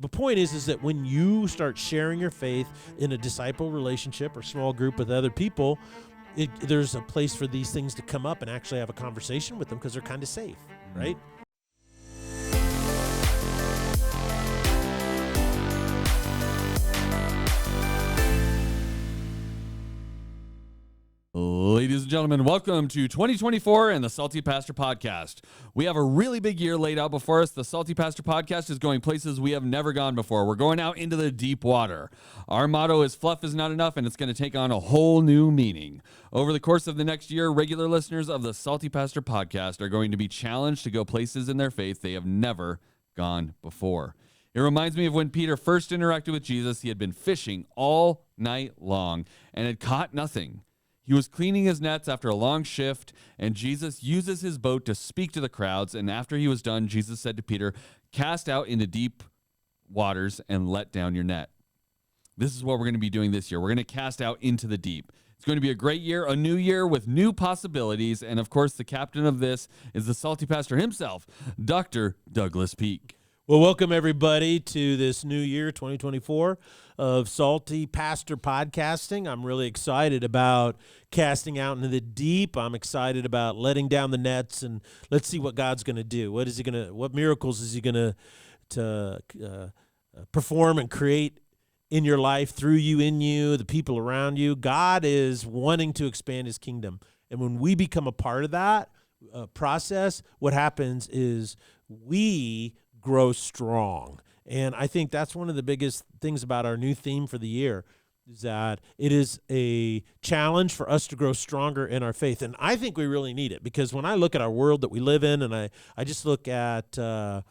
The point is that when you start sharing your faith in a disciple relationship or small group with other people, there's a place for these things to come up and actually have a conversation with them because they're kind of safe, right? Ladies and gentlemen, welcome to 2024 and the Salty Pastor Podcast. We have a really big year laid out before us. The Salty Pastor Podcast is going places we have never gone before. We're going out into the deep water. Our motto is fluff is not enough, and it's going to take on a whole new meaning. Over the course of the next year, regular listeners of the Salty Pastor Podcast are going to be challenged to go places in their faith they have never gone before. It reminds me of when Peter first interacted with Jesus. He had been fishing all night long and had caught nothing. He was cleaning his nets after a long shift, and Jesus uses his boat to speak to the crowds. And after he was done, Jesus said to Peter, "Cast out into deep waters and let down your net." This is what we're going to be doing this year. We're going to cast out into the deep. It's going to be a great year, a new year with new possibilities. And of course, the captain of this is the Salty Pastor himself, Dr. Douglas Peak. Well, welcome everybody to this new year, 2024, of Salty Pastor Podcasting. I'm really excited about casting out into the deep. I'm excited about letting down the nets, and let's see what God's going to do. What miracles is he going to perform and create in your life, through you, in you, the people around you? God is wanting to expand his kingdom. And when we become a part of that process, what happens is we grow strong. And I think that's one of the biggest things about our new theme for the year, is that it is a challenge for us to grow stronger in our faith. And I think we really need it, because when I look at our world that we live in, and I just look at a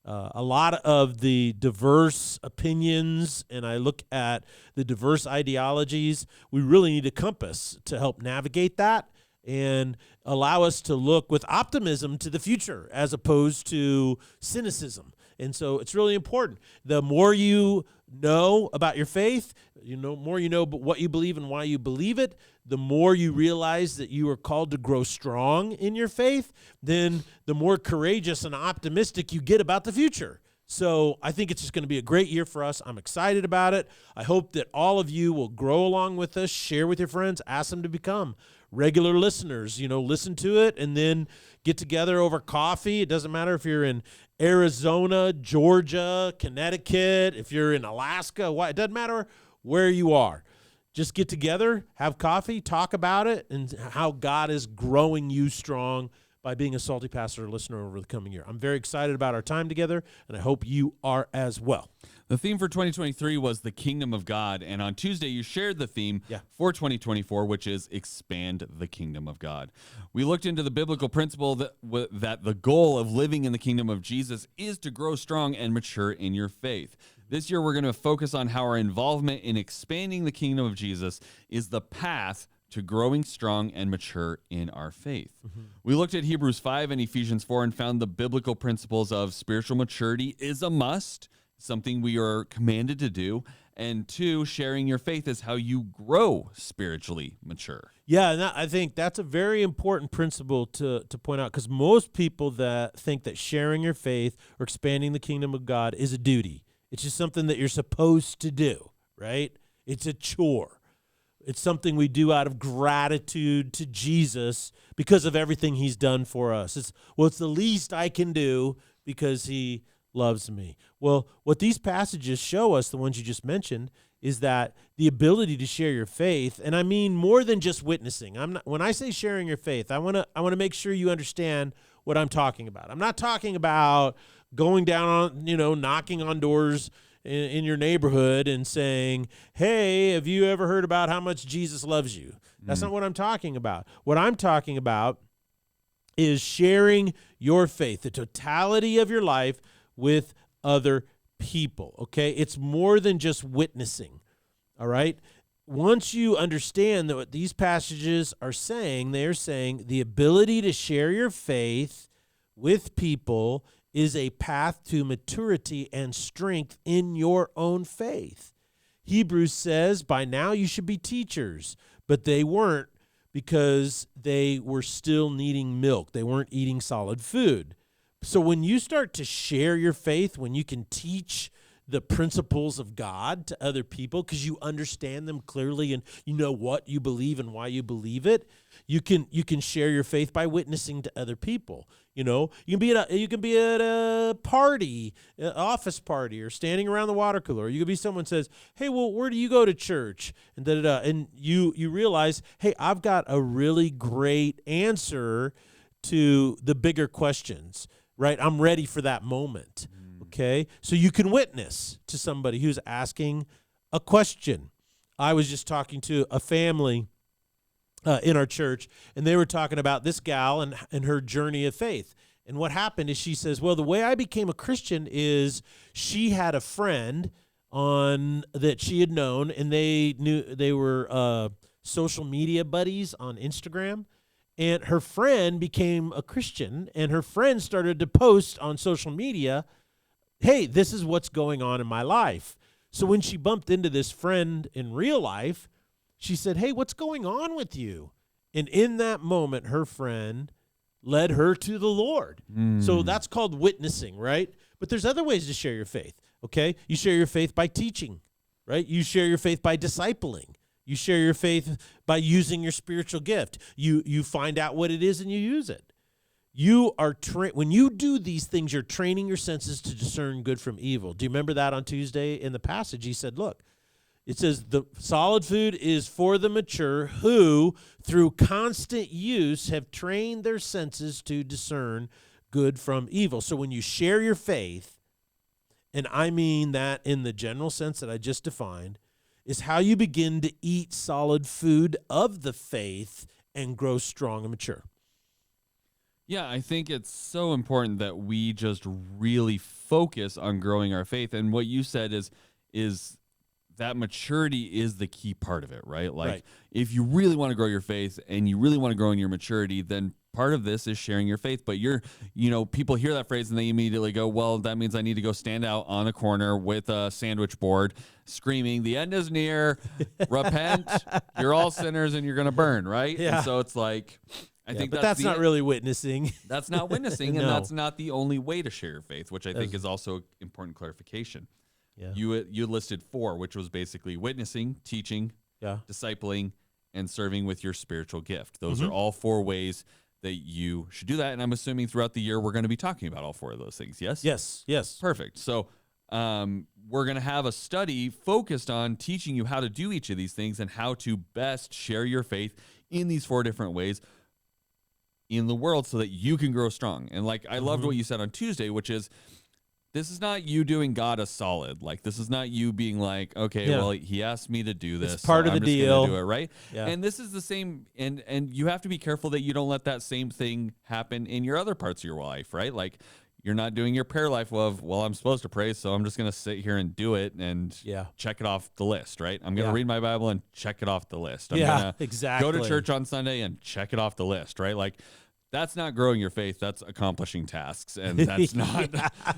lot of the diverse opinions, and I look at the diverse ideologies, we really need a compass to help navigate that and allow us to look with optimism to the future as opposed to cynicism. And so it's really important. The more you know about your faith, more you know what you believe and why you believe it, the more you realize that you are called to grow strong in your faith, then the more courageous and optimistic you get about the future. So I think it's just going to be a great year for us. I'm excited about it. I hope that all of you will grow along with us, share with your friends, ask them to become regular listeners. Listen to it and then get together over coffee. It doesn't matter if you're in Arizona, Georgia, Connecticut, if you're in Alaska, it doesn't matter where you are. Just get together, have coffee, talk about it, and how God is growing you strong by being a Salty Pastor listener over the coming year. I'm very excited about our time together, and I hope you are as well. The theme for 2023 was the kingdom of God, and on Tuesday you shared the theme for 2024, which is expand the kingdom of God. We looked into the biblical principle that the goal of living in the kingdom of Jesus is to grow strong and mature in your faith. This year we're going to focus on how our involvement in expanding the kingdom of Jesus is the path to growing strong and mature in our faith. Mm-hmm. We looked at Hebrews 5 and Ephesians 4 and found the biblical principles of spiritual maturity is a must, something we are commanded to do, and 2, sharing your faith is how you grow spiritually mature. Yeah, and I think that's a very important principle to point out, because most people that think that sharing your faith or expanding the kingdom of God is a duty. It's just something that you're supposed to do, right? It's a chore. It's something we do out of gratitude to Jesus because of everything he's done for us. It's the least I can do because he loves me. Well, what these passages show us, the ones you just mentioned, is that the ability to share your faith, and I mean more than just witnessing. When I say sharing your faith, I want to make sure you understand what I'm talking about. I'm not talking about going down on, knocking on doors in your neighborhood and saying, "Hey, have you ever heard about how much Jesus loves you?" That's not what I'm talking about. What I'm talking about is sharing your faith, the totality of your life, with other people, okay? It's more than just witnessing, all right? Once you understand that what these passages are saying, they're saying the ability to share your faith with people is a path to maturity and strength in your own faith. Hebrews says, by now you should be teachers, but they weren't, because they were still needing milk. They weren't eating solid food. So when you start to share your faith, when you can teach the principles of God to other people because you understand them clearly and you know what you believe and why you believe it, you can share your faith by witnessing to other people. You know, you can be at a party, an office party, or standing around the water cooler. Or you could be someone says, "Hey, well, where do you go to church?" And and you realize, "Hey, I've got a really great answer to the bigger questions." Right? I'm ready for that moment. Okay? So you can witness to somebody who's asking a question. I was just talking to a family in our church, and they were talking about this gal and her journey of faith. And what happened is she says, well, the way I became a Christian is she had a friend that she had known, and they were social media buddies on Instagram. And her friend became a Christian, and her friend started to post on social media, hey, this is what's going on in my life. So when she bumped into this friend in real life, she said, hey, what's going on with you? And in that moment, her friend led her to the Lord. So that's called witnessing, right? But there's other ways to share your faith, okay? You share your faith by teaching, right? You share your faith by discipling. You share your faith by using your spiritual gift. You find out what it is and you use it. You are when you do these things, you're training your senses to discern good from evil. Do you remember that on Tuesday in the passage? He said, look, it says the solid food is for the mature who, through constant use, have trained their senses to discern good from evil. So when you share your faith, and I mean that in the general sense that I just defined, is how you begin to eat solid food of the faith and grow strong and mature. Yeah, I think it's so important that we just really focus on growing our faith. And what you said is that maturity is the key part of it, right? Like if you really want to grow your faith and you really want to grow in your maturity, then part of this is sharing your faith. But people hear that phrase and they immediately go, well, that means I need to go stand out on a corner with a sandwich board screaming, the end is near, repent, you're all sinners and you're going to burn, right? Yeah. And so it's like, I think that's not really witnessing. That's not witnessing, No. and that's not the only way to share your faith, which I think is also important clarification. Yeah. You listed 4, which was basically witnessing, teaching, discipling, and serving with your spiritual gift. Those are all 4 ways that you should do that, and I'm assuming throughout the year we're going to be talking about all 4 of those things, yes? Yes. Perfect. So we're going to have a study focused on teaching you how to do each of these things and how to best share your faith in these 4 different ways in the world so that you can grow strong. And like I loved what you said on Tuesday, which is this is not you doing God a solid. Like this is not you being like, okay, well, he asked me to do this. It's part of the deal. Do it, right? Yeah. And this is the same, and you have to be careful that you don't let that same thing happen in your other parts of your life, right? Like you're not doing your prayer life of, well, I'm supposed to pray, so I'm just going to sit here and do it and check it off the list, right? I'm going to read my Bible and check it off the list. I'm going to go to church on Sunday and check it off the list, right? Like that's not growing your faith. That's accomplishing tasks, and that's not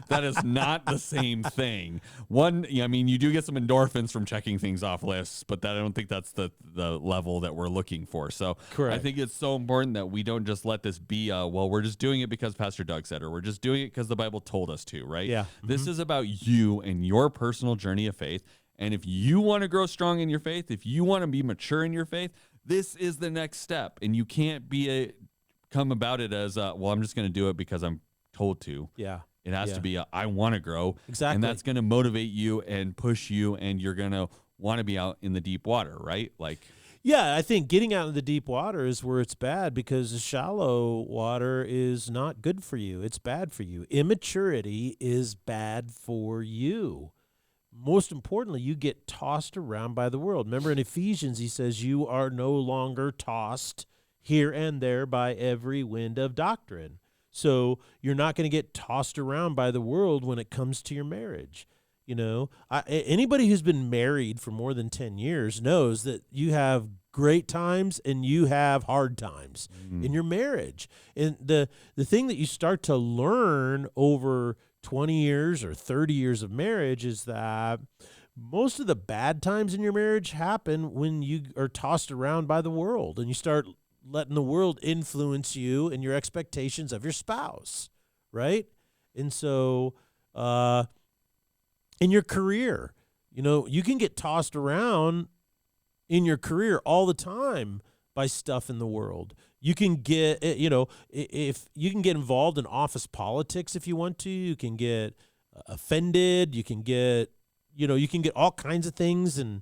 that is not the same thing. You do get some endorphins from checking things off lists, but I don't think that's the level that we're looking for. So correct. I think it's so important that we don't just let this be we're just doing it because Pastor Doug said, or we're just doing it because the Bible told us to, right? Yeah. This is about you and your personal journey of faith. And if you want to grow strong in your faith, if you want to be mature in your faith, this is the next step. And you can't come about it as, I'm just going to do it because I'm told to. Yeah. It has to be I want to grow. Exactly. And that's going to motivate you and push you, and you're going to want to be out in the deep water, right? Yeah, I think getting out in the deep water is where it's bad because the shallow water is not good for you. It's bad for you. Immaturity is bad for you. Most importantly, you get tossed around by the world. Remember in Ephesians, he says, you are no longer tossed here and there by every wind of doctrine. So you're not going to get tossed around by the world when it comes to your marriage. Anybody who's been married for more than 10 years knows that you have great times and you have hard times in your marriage. And the thing that you start to learn over 20 years or 30 years of marriage is that most of the bad times in your marriage happen when you are tossed around by the world and you start letting the world influence you and your expectations of your spouse, right? And so In your career, you can get tossed around in your career all the time by stuff in the world. You can get, if you can get involved in office politics if you want to. You can get offended. You can get, you can get all kinds of things and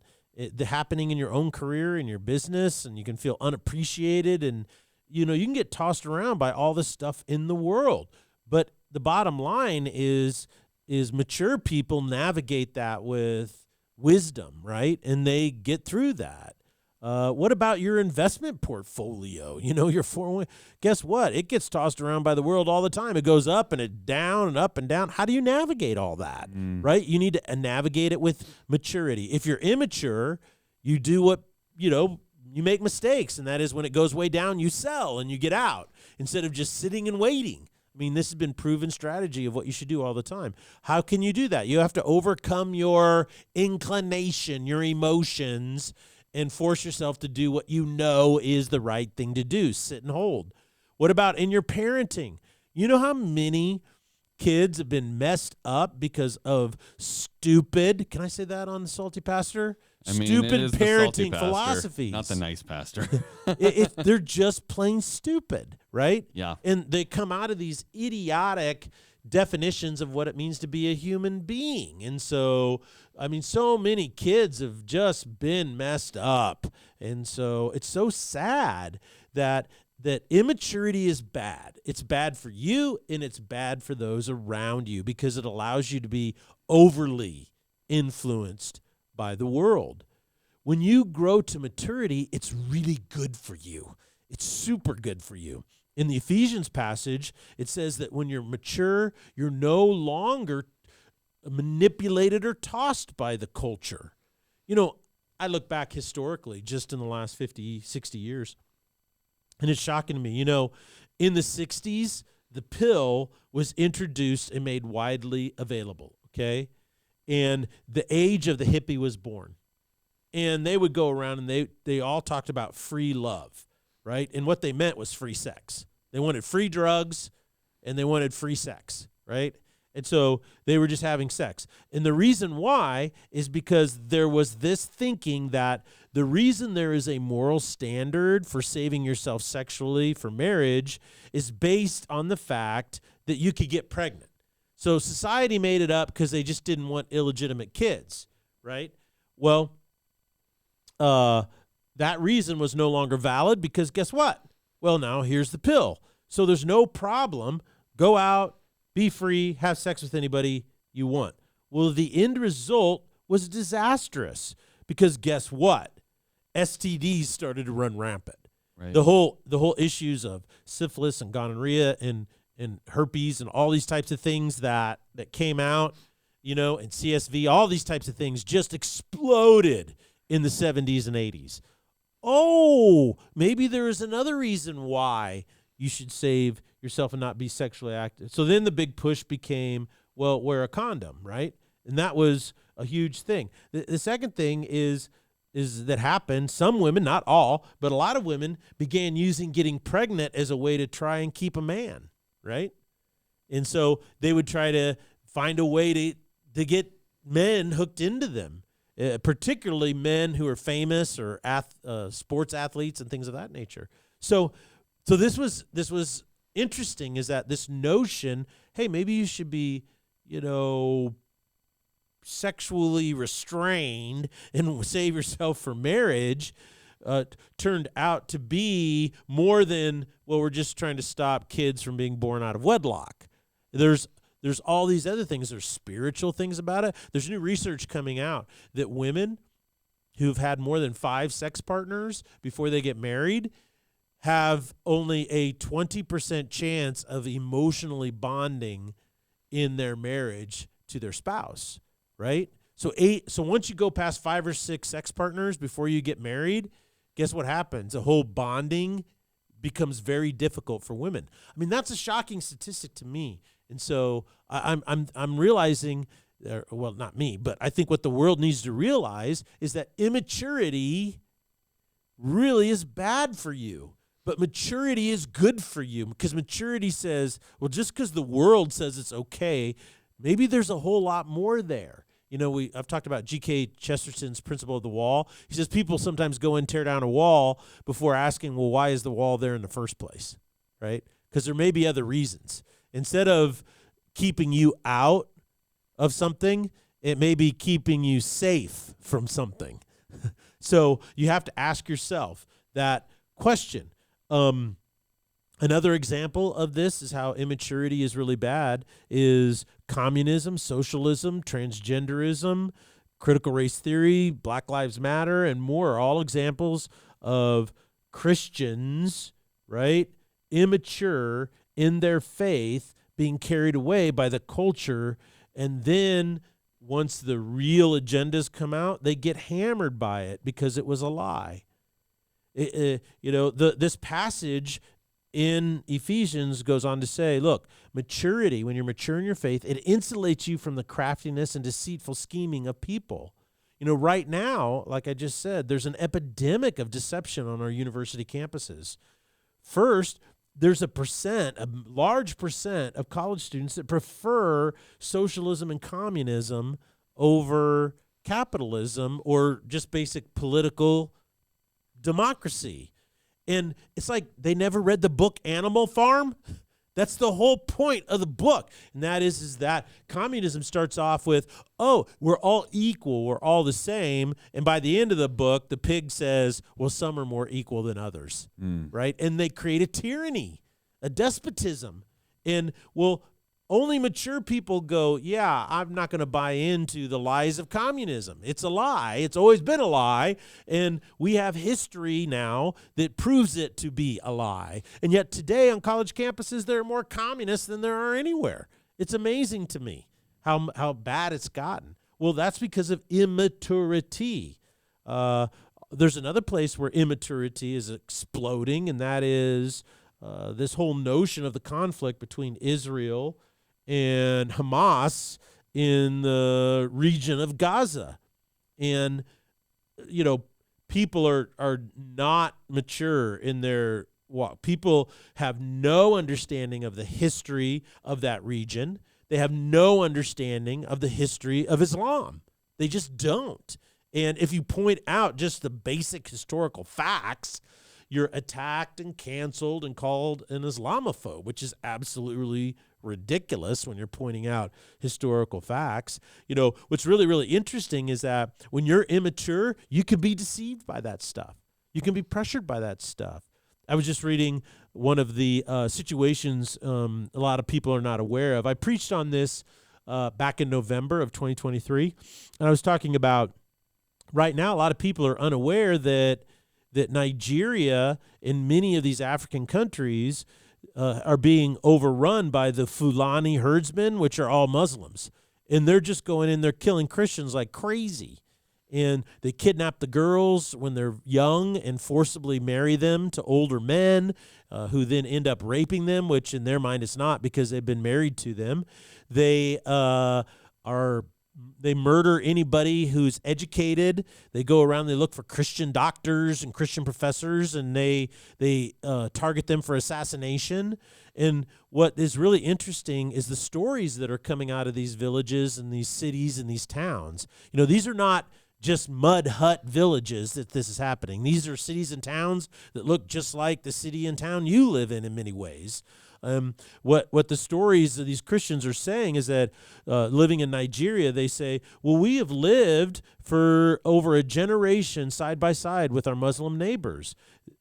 happening in your own career, in your business, and you can feel unappreciated, and you can get tossed around by all this stuff in the world. But the bottom line is mature people navigate that with wisdom, right? And they get through that. What about your investment portfolio? Your 401. Guess what? It gets tossed around by the world all the time. It goes up and it down and up and down. How do you navigate all that, right? You need to navigate it with maturity. If you're immature, you do what, you make mistakes, and that is when it goes way down, you sell and you get out instead of just sitting and waiting. I mean, this has been proven strategy of what you should do all the time. How can you do that? You have to overcome your inclination, your emotions, and force yourself to do what you know is the right thing to do. Sit and hold. What about in your parenting? You know how many kids have been messed up because of stupid, can I say that on the Salty Pastor? Stupid parenting philosophies. Not the nice pastor. They're just plain stupid, right? Yeah. And they come out of these idiotic definitions of what it means to be a human being. And so, so many kids have just been messed up. And so it's so sad that immaturity is bad. It's bad for you, and it's bad for those around you because it allows you to be overly influenced by the world. When you grow to maturity, it's really good for you. It's super good for you. In the Ephesians passage, it says that when you're mature, you're no longer manipulated or tossed by the culture. I look back historically just in the last 50, 60 years, and it's shocking to me. In the 60s, the pill was introduced and made widely available, okay? And the age of the hippie was born. And they would go around and they all talked about free love, right? And what they meant was free sex. They wanted free drugs and they wanted free sex, right? And so they were just having sex. And the reason why is because there was this thinking that the reason there is a moral standard for saving yourself sexually for marriage is based on the fact that you could get pregnant. So society made it up because they just didn't want illegitimate kids, right? Well, that reason was no longer valid because guess what? Well, now here's the pill. So there's no problem. Go out, be free, have sex with anybody you want. Well, the end result was disastrous because guess what? STDs started to run rampant. Right. The whole issues of syphilis and gonorrhea and herpes and all these types of things that came out, and CSV, all these types of things just exploded in the 70s and 80s. Oh, maybe there is another reason why you should save yourself and not be sexually active. So then the big push became, well, wear a condom, right? And that was a huge thing. The second thing is that happened. Some women, not all, but a lot of women began using getting pregnant as a way to try and keep a man, right? And so they would try to find a way to get men hooked into them, particularly men who are famous or sports athletes and things of that nature. So this was interesting, is that this notion, hey, maybe you should be, sexually restrained and save yourself for marriage, turned out to be more than, well, we're just trying to stop kids from being born out of wedlock. There's all these other things. There's spiritual things about it. There's new research coming out that women who've had more than 5 sex partners before they get married have only a 20% chance of emotionally bonding in their marriage to their spouse, right? So once you go past 5 or 6 sex partners before you get married, guess what happens? The whole bonding becomes very difficult for women. I mean, that's a shocking statistic to me. And so I'm realizing, well, not me, but I think what the world needs to realize is that immaturity really is bad for you. But maturity is good for you, because maturity says, well, just because the world says it's okay, maybe there's a whole lot more there. I've talked about G.K. Chesterton's principle of the wall. He says people sometimes go and tear down a wall before asking, well, why is the wall there in the first place, right? Because there may be other reasons. Instead of keeping you out of something, it may be keeping you safe from something. So you have to ask yourself that question. Another example of this is how immaturity is really bad is communism, socialism, transgenderism, critical race theory, Black Lives Matter, and more are all examples of Christians, right, immature in their faith, being carried away by the culture, and then once the real agendas come out, they get hammered by it because it was a lie. This passage in Ephesians goes on to say, look, maturity, when you're mature in your faith, it insulates you from the craftiness and deceitful scheming of people. Right now, like I just said, there's an epidemic of deception on our university campuses. First, there's a large percent of college students that prefer socialism and communism over capitalism or just basic political democracy. And it's like they never read the book Animal Farm. That's the whole point of the book. And that is that communism starts off with, oh, we're all equal, we're all the same. And by the end of the book, the pig says, well, some are more equal than others, right? And they create a tyranny, a despotism. And, well, only mature people go, yeah, I'm not going to buy into the lies of communism. It's a lie. It's always been a lie. And we have history now that proves it to be a lie. And yet today on college campuses, there are more communists than there are anywhere. It's amazing to me how bad it's gotten. Well, that's because of immaturity. There's another place where immaturity is exploding, and that is this whole notion of the conflict between Israel and Hamas in the region of Gaza. And, people are not mature in their walk. People have no understanding of the history of that region. They have no understanding of the history of Islam. They just don't. And if you point out just the basic historical facts, you're attacked and canceled and called an Islamophobe, which is absolutely ridiculous when you're pointing out historical facts. What's really, really interesting is that when you're immature, you can be deceived by that stuff. You can be pressured by that stuff. I was just reading one of the situations a lot of people are not aware of. I preached on this back in November of 2023, and I was talking about right now a lot of people are unaware that Nigeria and many of these African countries are being overrun by the Fulani herdsmen, which are all Muslims. And they're just going in there killing Christians like crazy. And they kidnap the girls when they're young and forcibly marry them to older men who then end up raping them, which in their mind it's not because they've been married to them. They murder anybody who's educated. They go around, they look for Christian doctors and Christian professors, and they target them for assassination. And what is really interesting is the stories that are coming out of these villages and these cities and these towns. These are not just mud hut villages that this is happening. These are cities and towns that look just like the city and town you live in many ways. What the stories of these Christians are saying is that living in Nigeria, they say, well, we have lived for over a generation side by side with our Muslim neighbors.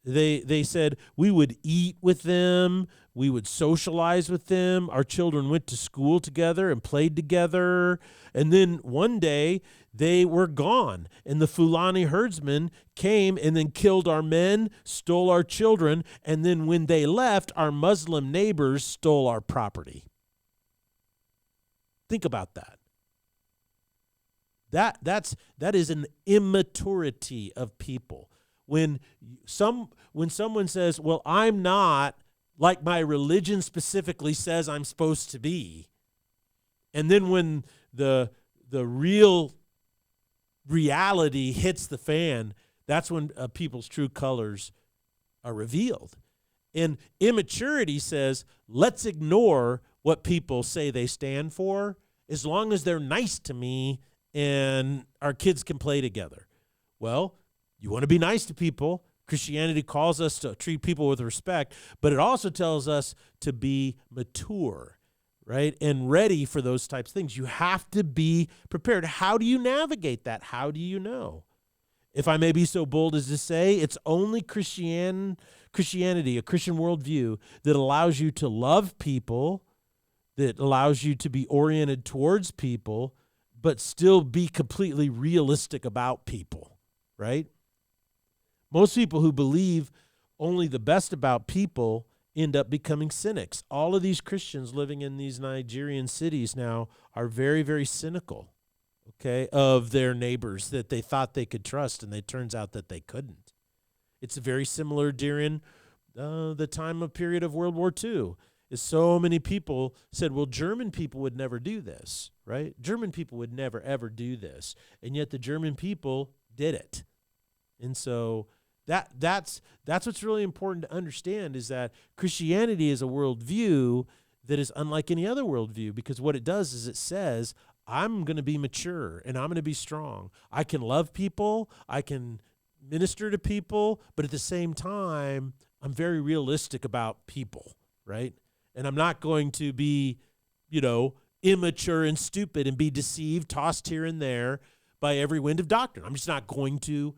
They said we would eat with them, we would socialize with them, our children went to school together and played together, and then one day they were gone, and the Fulani herdsmen came and then killed our men, stole our children, and then when they left, our Muslim neighbors stole our property. Think about that. That is an immaturity of people. When someone says, well, I'm not like my religion specifically says I'm supposed to be, and then when the real reality hits the fan, that's when people's true colors are revealed. And immaturity says, let's ignore what people say they stand for. As long as they're nice to me, and our kids can play together. Well, you want to be nice to people. Christianity calls us to treat people with respect, but it also tells us to be mature, right? And ready for those types of things. You have to be prepared. How do you navigate that? How do you know? If I may be so bold as to say, it's only Christianity, a Christian worldview, that allows you to love people, that allows you to be oriented towards people, but still be completely realistic about people, right? Most people who believe only the best about people end up becoming cynics. All of these Christians living in these Nigerian cities now are very, very cynical, okay, of their neighbors that they thought they could trust, and it turns out that they couldn't. It's very similar during the time of period of World War II. Is so many people said, well, German people would never do this, right? German people would never, ever do this. And yet the German people did it. And so that's what's really important to understand, is that Christianity is a worldview that is unlike any other worldview, because what it does is it says, I'm going to be mature and I'm going to be strong. I can love people. I can minister to people. But at the same time, I'm very realistic about people, right? And I'm not going to be, immature and stupid and be deceived, tossed here and there by every wind of doctrine. I'm just not going to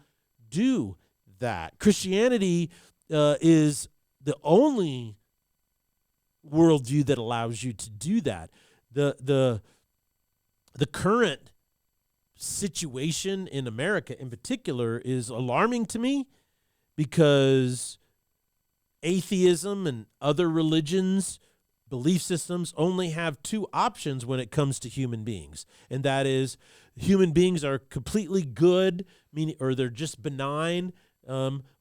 do that. Christianity is the only worldview that allows you to do that. The current situation in America in particular is alarming to me, because atheism and other religions, belief systems, only have two options when it comes to human beings. And that is, human beings are completely good, meaning, or they're just benign,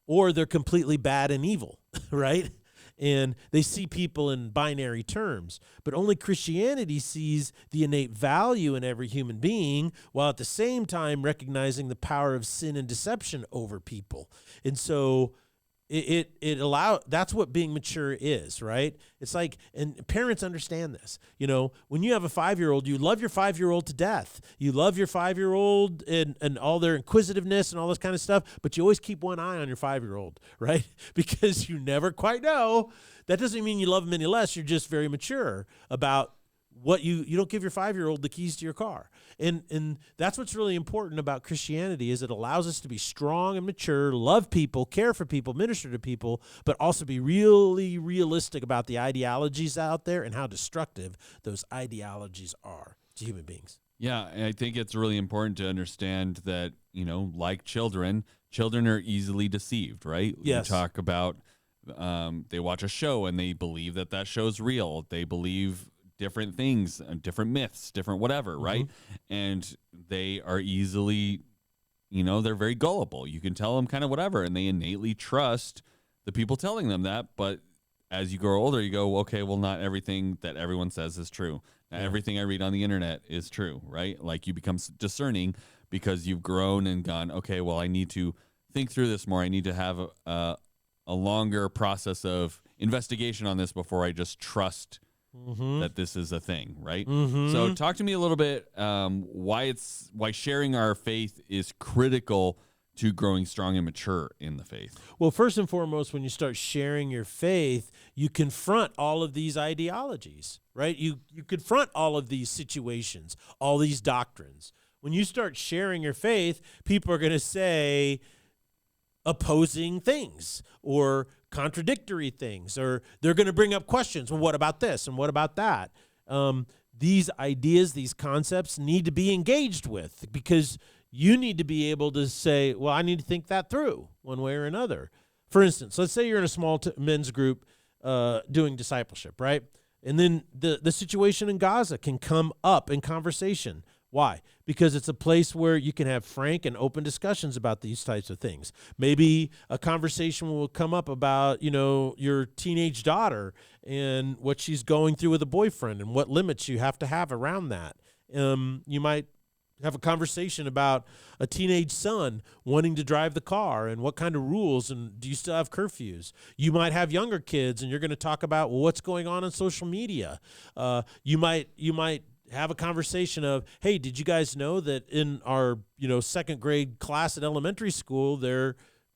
or they're completely bad and evil, right? And they see people in binary terms. But only Christianity sees the innate value in every human being, while at the same time recognizing the power of sin and deception over people. And so that's what being mature is, right? It's like, and parents understand this. When you have a 5-year-old, you love your 5-year-old to death. You love your 5-year-old and all their inquisitiveness and all this kind of stuff, but you always keep one eye on your 5-year-old, right? Because you never quite know. That doesn't mean you love them any less. You're just very mature about what you don't give your 5-year-old the keys to your car. And that's what's really important about Christianity, is it allows us to be strong and mature, love people, care for people, minister to people, but also be really realistic about the ideologies out there and how destructive those ideologies are to human beings. Yeah, and I think it's really important to understand that, like children are easily deceived, right? Yes. You talk about they watch a show and they believe that show's real. They believe different things, different myths, different whatever, right? And they are easily, they're very gullible. You can tell them kind of whatever, and they innately trust the people telling them that. But as you grow older, you go, okay, well, not everything that everyone says is true. Not everything I read on the internet is true, right? Like, you become discerning because you've grown and gone, okay, well, I need to think through this more. I need to have a longer process of investigation on this before I just trust that this is a thing, right? So talk to me a little bit why sharing our faith is critical to growing strong and mature in the faith. Well, first and foremost, when you start sharing your faith, you confront all of these ideologies, right? You confront all of these situations, all these doctrines. When you start sharing your faith, people are going to say opposing things or contradictory things, or they're going to bring up questions. Well, what about this and what about that? These ideas, these concepts need to be engaged with, because you need to be able to say, well, I need to think that through one way or another. For instance, let's say you're in a small men's group doing discipleship, right? And then the situation in Gaza can come up in conversation. Why? Because it's a place where you can have frank and open discussions about these types of things. Maybe a conversation will come up about, your teenage daughter and what she's going through with a boyfriend and what limits you have to have around that. You might have a conversation about a teenage son wanting to drive the car and what kind of rules, and do you still have curfews? You might have younger kids and you're going to talk about, well, what's going on social media. You might have a conversation of, hey, did you guys know that in our, second grade class at elementary school, they're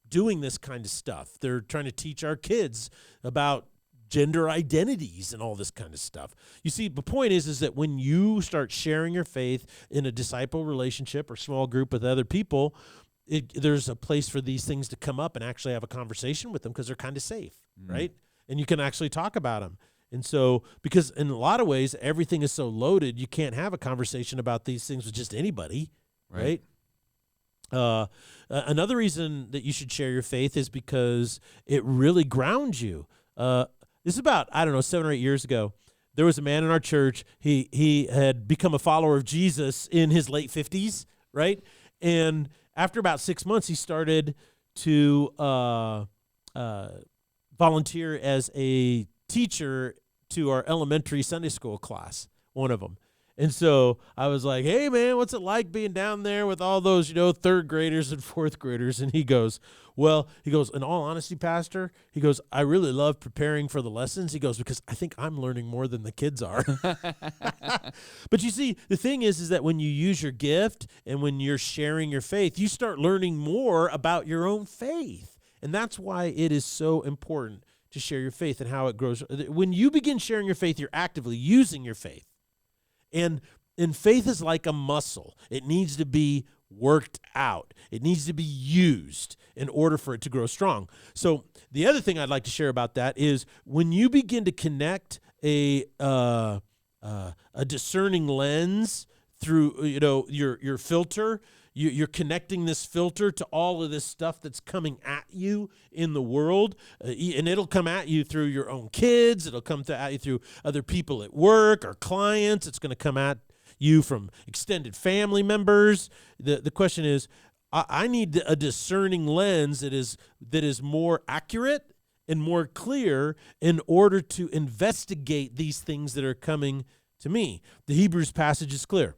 doing this kind of stuff. They're trying to teach our kids about gender identities and all this kind of stuff. You see, the point is that when you start sharing your faith in a disciple relationship or small group with other people, there's a place for these things to come up and actually have a conversation with them because they're kind of safe, right? And you can actually talk about them. And so, because in a lot of ways, everything is so loaded, you can't have a conversation about these things with just anybody, right? Another reason that you should share your faith is because it really grounds you. This is about, 7 or 8 years ago. There was a man in our church. He had become a follower of Jesus in his late 50s, right? And after about 6 months, he started to volunteer as a teacher to our elementary Sunday school class, one of them. And so I was like, hey, man, what's it like being down there with all those, third graders and fourth graders? And he goes, in all honesty, Pastor, he goes, I really love preparing for the lessons. He goes, because I think I'm learning more than the kids are. But you see, the thing is that when you use your gift and when you're sharing your faith, you start learning more about your own faith. And that's why it is so important to share your faith and how it grows. When you begin sharing your faith, you're actively using your faith. And faith is like a muscle. It needs to be worked out. It needs to be used in order for it to grow strong. So the other thing I'd like to share about that is when you begin to connect a discerning lens through your filter. You're connecting this filter to all of this stuff that's coming at you in the world, and it'll come at you through your own kids. It'll come at you through other people at work or clients. It's going to come at you from extended family members. The question is, I need a discerning lens that is more accurate and more clear in order to investigate these things that are coming to me. The Hebrews passage is clear.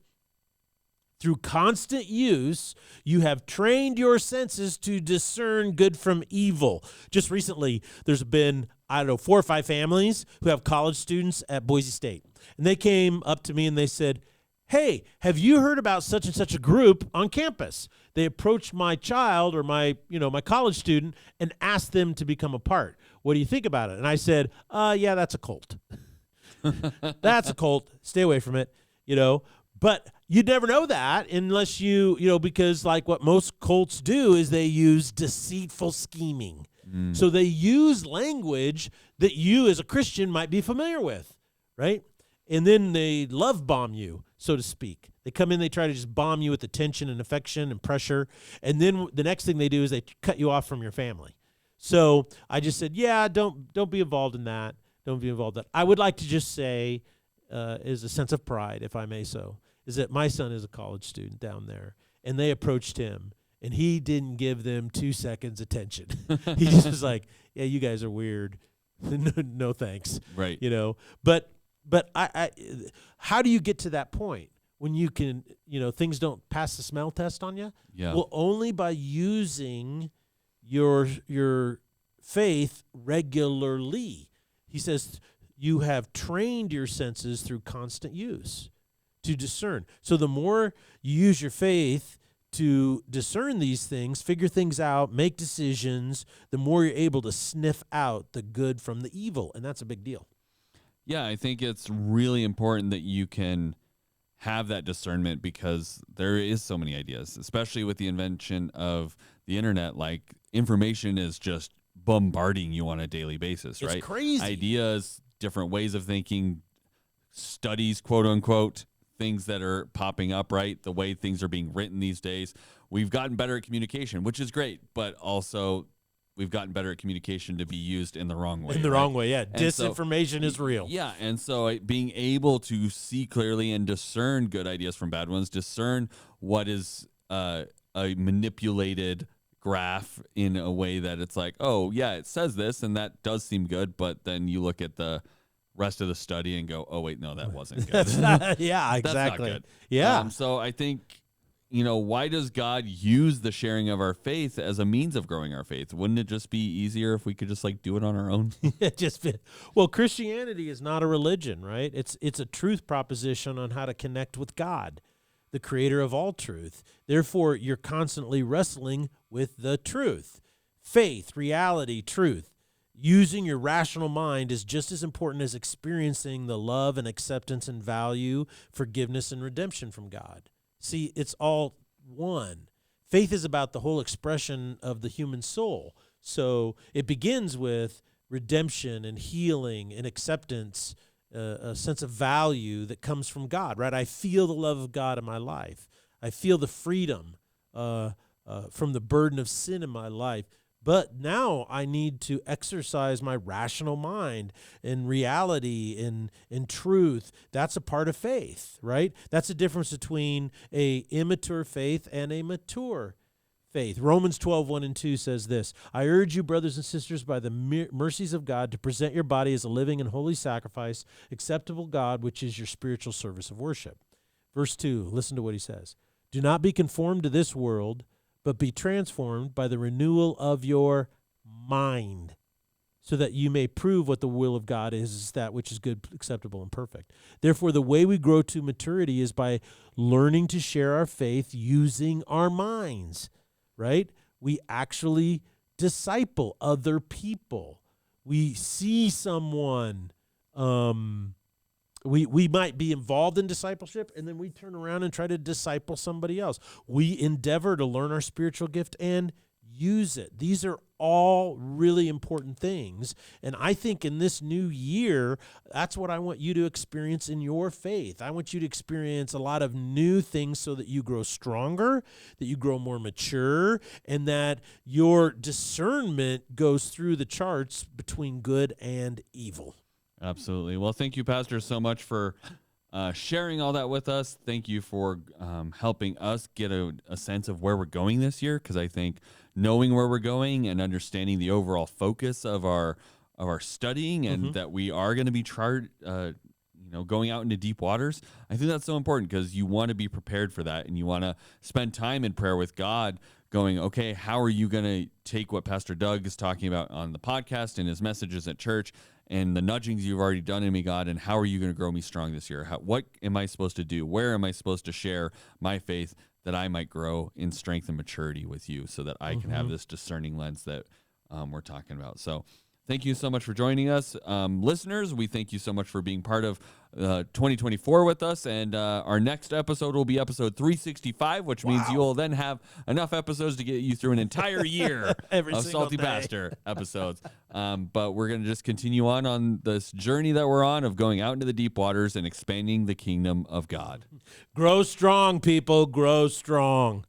Through constant use, you have trained your senses to discern good from evil. Just recently, there's been, 4 or 5 families who have college students at Boise State. And they came up to me and they said, hey, have you heard about such and such a group on campus? They approached my child or my college student and asked them to become a part. What do you think about it? And I said, yeah, that's a cult. That's a cult. Stay away from it, But you'd never know that unless because like what most cults do is they use deceitful scheming. So they use language that you as a Christian might be familiar with, right? And then they love bomb you, so to speak. They come in, they try to just bomb you with attention and affection and pressure. And then the next thing they do is they cut you off from your family. So I just said, yeah, don't be involved in that. Don't be involved in that. I would like to just say, is a sense of pride, if I may so, is that my son is a college student down there, and they approached him, and he didn't give them 2 seconds attention. He just was like, yeah, you guys are weird. No thanks. Right. But I how do you get to that point when you can, things don't pass the smell test on you? Yeah. Well, only by using your faith regularly. He says you have trained your senses through constant use to discern. So the more you use your faith to discern these things, figure things out, make decisions, the more you're able to sniff out the good from the evil, and that's a big deal. Yeah, I think it's really important that you can have that discernment because there is so many ideas, especially with the invention of the internet. Like, information is just bombarding you on a daily basis, right? It's crazy. Ideas, different ways of thinking, studies, quote unquote, things that are popping up, right? The way things are being written these days. We've gotten better at communication, which is great, but also we've gotten better at communication to be used in the wrong way. In the right? wrong way, yeah. And Disinformation is real. Yeah, and so being able to see clearly and discern good ideas from bad ones, discern what is a manipulated graph in a way that it's like, oh, yeah, it says this, and that does seem good, but then you look at the rest of the study and go, oh, wait, no, that wasn't good. That's not, yeah, exactly. That's not good. Yeah. So I think why does God use the sharing of our faith as a means of growing our faith? Wouldn't it just be easier if we could just do it on our own? Well, Christianity is not a religion, right? It's a truth proposition on how to connect with God, the creator of all truth. Therefore, you're constantly wrestling with the truth. Faith, reality, truth. Using your rational mind is just as important as experiencing the love and acceptance and value, forgiveness and redemption from God. See, it's all one. Faith is about the whole expression of the human soul. So it begins with redemption and healing and acceptance, a sense of value that comes from God, right? I feel the love of God in my life. I feel the freedom from the burden of sin in my life. But now I need to exercise my rational mind in reality, in truth. That's a part of faith, right? That's the difference between a immature faith and a mature faith. Romans 12:1-2 says this, I urge you, brothers and sisters, by the mercies of God, to present your body as a living and holy sacrifice, acceptable God, which is your spiritual service of worship. Verse 2, listen to what he says. Do not be conformed to this world, but be transformed by the renewal of your mind, so that you may prove what the will of God is that which is good, acceptable, and perfect. Therefore, the way we grow to maturity is by learning to share our faith using our minds, right? We actually disciple other people. We see someone, we might be involved in discipleship, and then we turn around and try to disciple somebody else. We endeavor to learn our spiritual gift and use it. These are all really important things. And I think in this new year, that's what I want you to experience in your faith. I want you to experience a lot of new things so that you grow stronger, that you grow more mature, and that your discernment goes through the charts between good and evil. Absolutely. Well, thank you, Pastor, so much for sharing all that with us. Thank you for helping us get a sense of where we're going this year, because I think knowing where we're going and understanding the overall focus of our studying and that we are going to be going out into deep waters, I think that's so important, because you want to be prepared for that, and you want to spend time in prayer with God going, okay, how are you going to take what Pastor Doug is talking about on the podcast and his messages at church and the nudgings you've already done in me, God, and how are you going to grow me strong this year? What am I supposed to do? Where am I supposed to share my faith that I might grow in strength and maturity with you, so that I can have this discerning lens that we're talking about? So thank you so much for joining us. Listeners, we thank you so much for being part of 2024 with us. And our next episode will be episode 365, which means you will then have enough episodes to get you through an entire year of Salty Pastor episodes. But we're going to just continue on this journey that we're on of going out into the deep waters and expanding the kingdom of God. Grow strong, people. Grow strong.